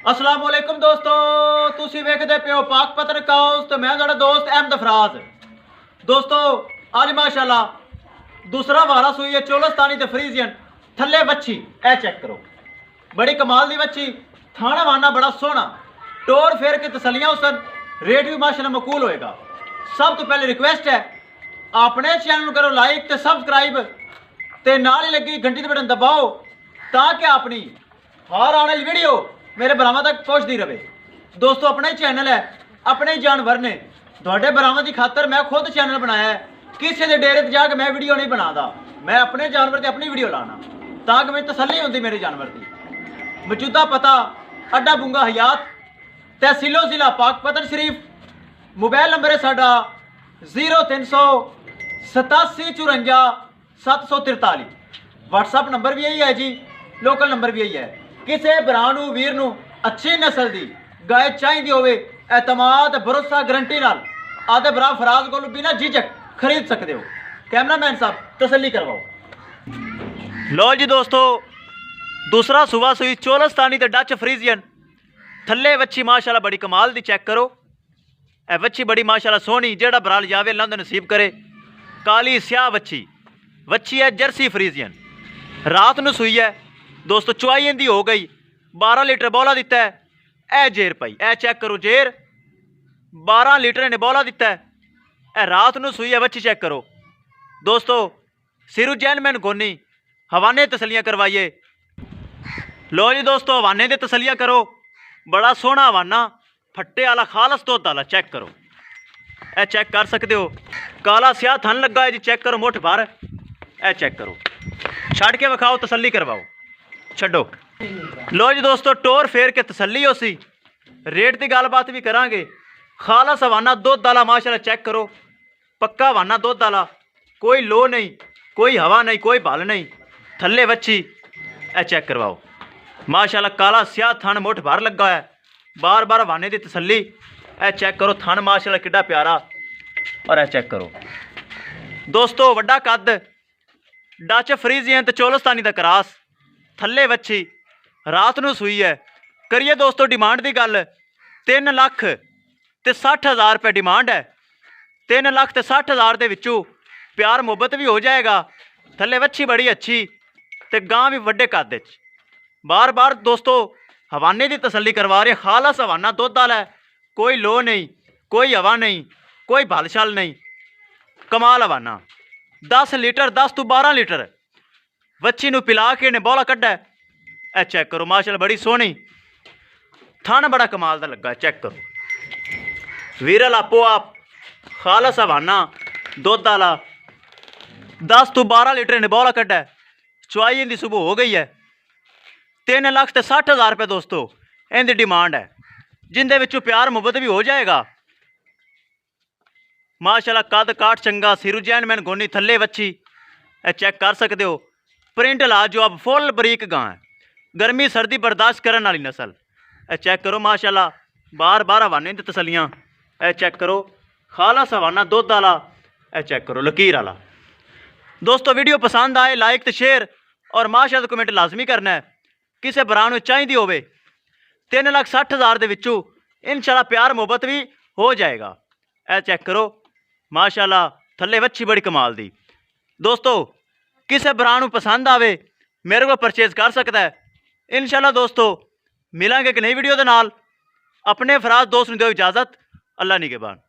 अस्सलाम वालेकुम दोस्तों, तुसी वेखदे पियो पाक पत्र काउस ते मैं तुहाडा दोस्त अहमद फराज। दोस्तों अज माशाल्लाह दूसरा वारा सुई है चोलस्तानी ते फ्रीजियन थल्ले वच्छी। ए चेक करो, बड़ी कमाल दी वच्छी, थाना वाना बड़ा सोहना, टोर फेर के तसलियां उसन, रेट भी माशाल्लाह मकूल होएगा। सब तो पहले रिक्वेस्ट है अपने चैनल करो लाइक ते सब्सक्राइब ते नाल ही लगी घंटी दे बटन दबाओ ताकि अपनी हर आने वाली वीडियो मेरे भरावां तक पहुँचती रहे। दोस्तों अपना ही चैनल है, अपने ही जानवर ने, थोड़े भरावां की खातर मैं खुद चैनल बनाया है। किसी के डेरे जाके मैं वीडियो नहीं बनाता, मैं अपने जानवर की अपनी वीडियो लाना ताकि मेरी तसल्ली होती मेरे जानवर की। मौजूदा पता अड्डा बुंगा हयात, तहसीलो जिला पाकपत्र शरीफ। मोबाइल नंबर है साडा 0387 व्हाट्सअप नंबर भी यही है जी, लोकल नंबर भी यही है। किसी भरा वीर नू अच्छी नस्ल की गाय चाहिए होवे, एतमाद भरोसा गारंटी नाल आदे भरा फराज को बिना झिझक खरीद सकते हो। कैमरामैन साहब तसल्ली करवाओ। लो जी दोस्तों, दूसरा सुबह सुई चोलस्तानी ते डच फ्रीजियन थल्ले वच्छी माशाल्लाह बड़ी कमाल दी। चेक करो ए वच्छी बड़ी माशाल्लाह सोहनी, जेड़ा बराल जावे अल्लाह दा नसीब करे। काली स्याह वच्छी, वच्छी है जर्सी फ्रीजियन, रात नू सुई है दोस्तों। चुआई इंदी हो गई, 12 लीटर बौला दिता है। ए जेर पाई, ए चेक करो जेर 12 लीटर ने बौला दिता है। ए रात नू सुई है वच्छी, चेक करो दोस्तों। सिरू जैनमैन गोनी हवाने तसलियां करवाइए। लो जी दोस्तों, हवाने दे तसलियां करो, बड़ा सोहना हवाना, फट्टे वाला खालस दुध वाला। चेक करो, ए चेक कर सकते हो, काला स्याह थन लगा है जी। चेक करो मुठ भर, ए चेक करो, छड़ के विखाओ, तसल्ली करवाओ, छो। लो जी दोस्तों, टोर फेर के तसल्ली हो सी, रेट की गलबात भी करांगे। खालस हवाना दुध वाला माशाल्लाह। चेक करो पक्का हवाना दुध वाला, कोई लो नहीं, कोई हवा नहीं, कोई बल नहीं, थल्ले वच्छी। ए चेक करवाओ माशाल्लाह, काला स्याह थन मुठ भर लगा है, बार बार हवाने की तसल्ली। ए चेक करो थन माशाल्लाह किड्डा प्यारा। और ए चेक करो दोस्तों, वड्डा कद डच फ्रीजियन ते चोलस्तानी दा क्रॉस, थल्ले वच्छी, रात नू सुई है। करिए दोस्तों डिमांड की गल, 3,60,000 रुपये डिमांड है। 3,60,000 के विचों प्यार मुहब्बत भी हो जाएगा। थल्ले वच्छी बड़ी अच्छी ते गां भी वड्डे कद च। बार बार दोस्तों हवाने की तसल्ली करवा रहे, खालस हवाना दुध वाला है, कोई लो नहीं, कोई हवा नहीं, कोई भल छल नहीं, कमाल हवाना। 10 लीटर 10 तो 12 लीटर वच्छी नू पिला के ने बौला कड्डा है। ए चेक करो माशाल्लाह बड़ी सोहनी, थन बड़ा कमाल दा लगा। चेक करो वीरल आपो आप, खालस हवाना दुध वाला, 10 तो 12 लीटर ने बौला कड्डा है। चुआई इनकी सुबह हो गई है। 3,60,000 रुपये दोस्तों इनकी डिमांड है, जिंदे विचों प्यार मुहब्बत भी हो जाएगा। माशाल्लाह कद काठ चंगा, सिरू जैनमैन गोनी, थल्ले वच्छी। ए चेक कर सकते हो, प्रिंट ला जो अब फुल बरीक गां है, गर्मी सर्दी बर्दाश्त करने वाली नस्ल। ए चेक करो माशाल्लाह, बार बार हवाने दी तसलियां। ए चेक करो खालस हवाना दुध वाला। ए चेक करो लकीर वाला। दोस्तों वीडियो पसंद आए लाइक तो शेयर और माशाल्लाह कमेंट लाजमी करना है। किसी भरा नूं चाहिए होवे 3,60,000 के विचों इंशाल्लाह प्यार मुहब्बत भी हो जाएगा। ए चेक करो माशाल्लाह, थल्ले वच्छी बड़ी कमाल दी। दोस्तों किसी भरा नूं पसंद आवे मेरे को परचेज कर सकता है। इंशाल्लाह दोस्तों मिलांगे एक नई वीडियो के नाल। अपने फराज दोस्त नूं दिओ इजाजत, अल्लाह निगहबान।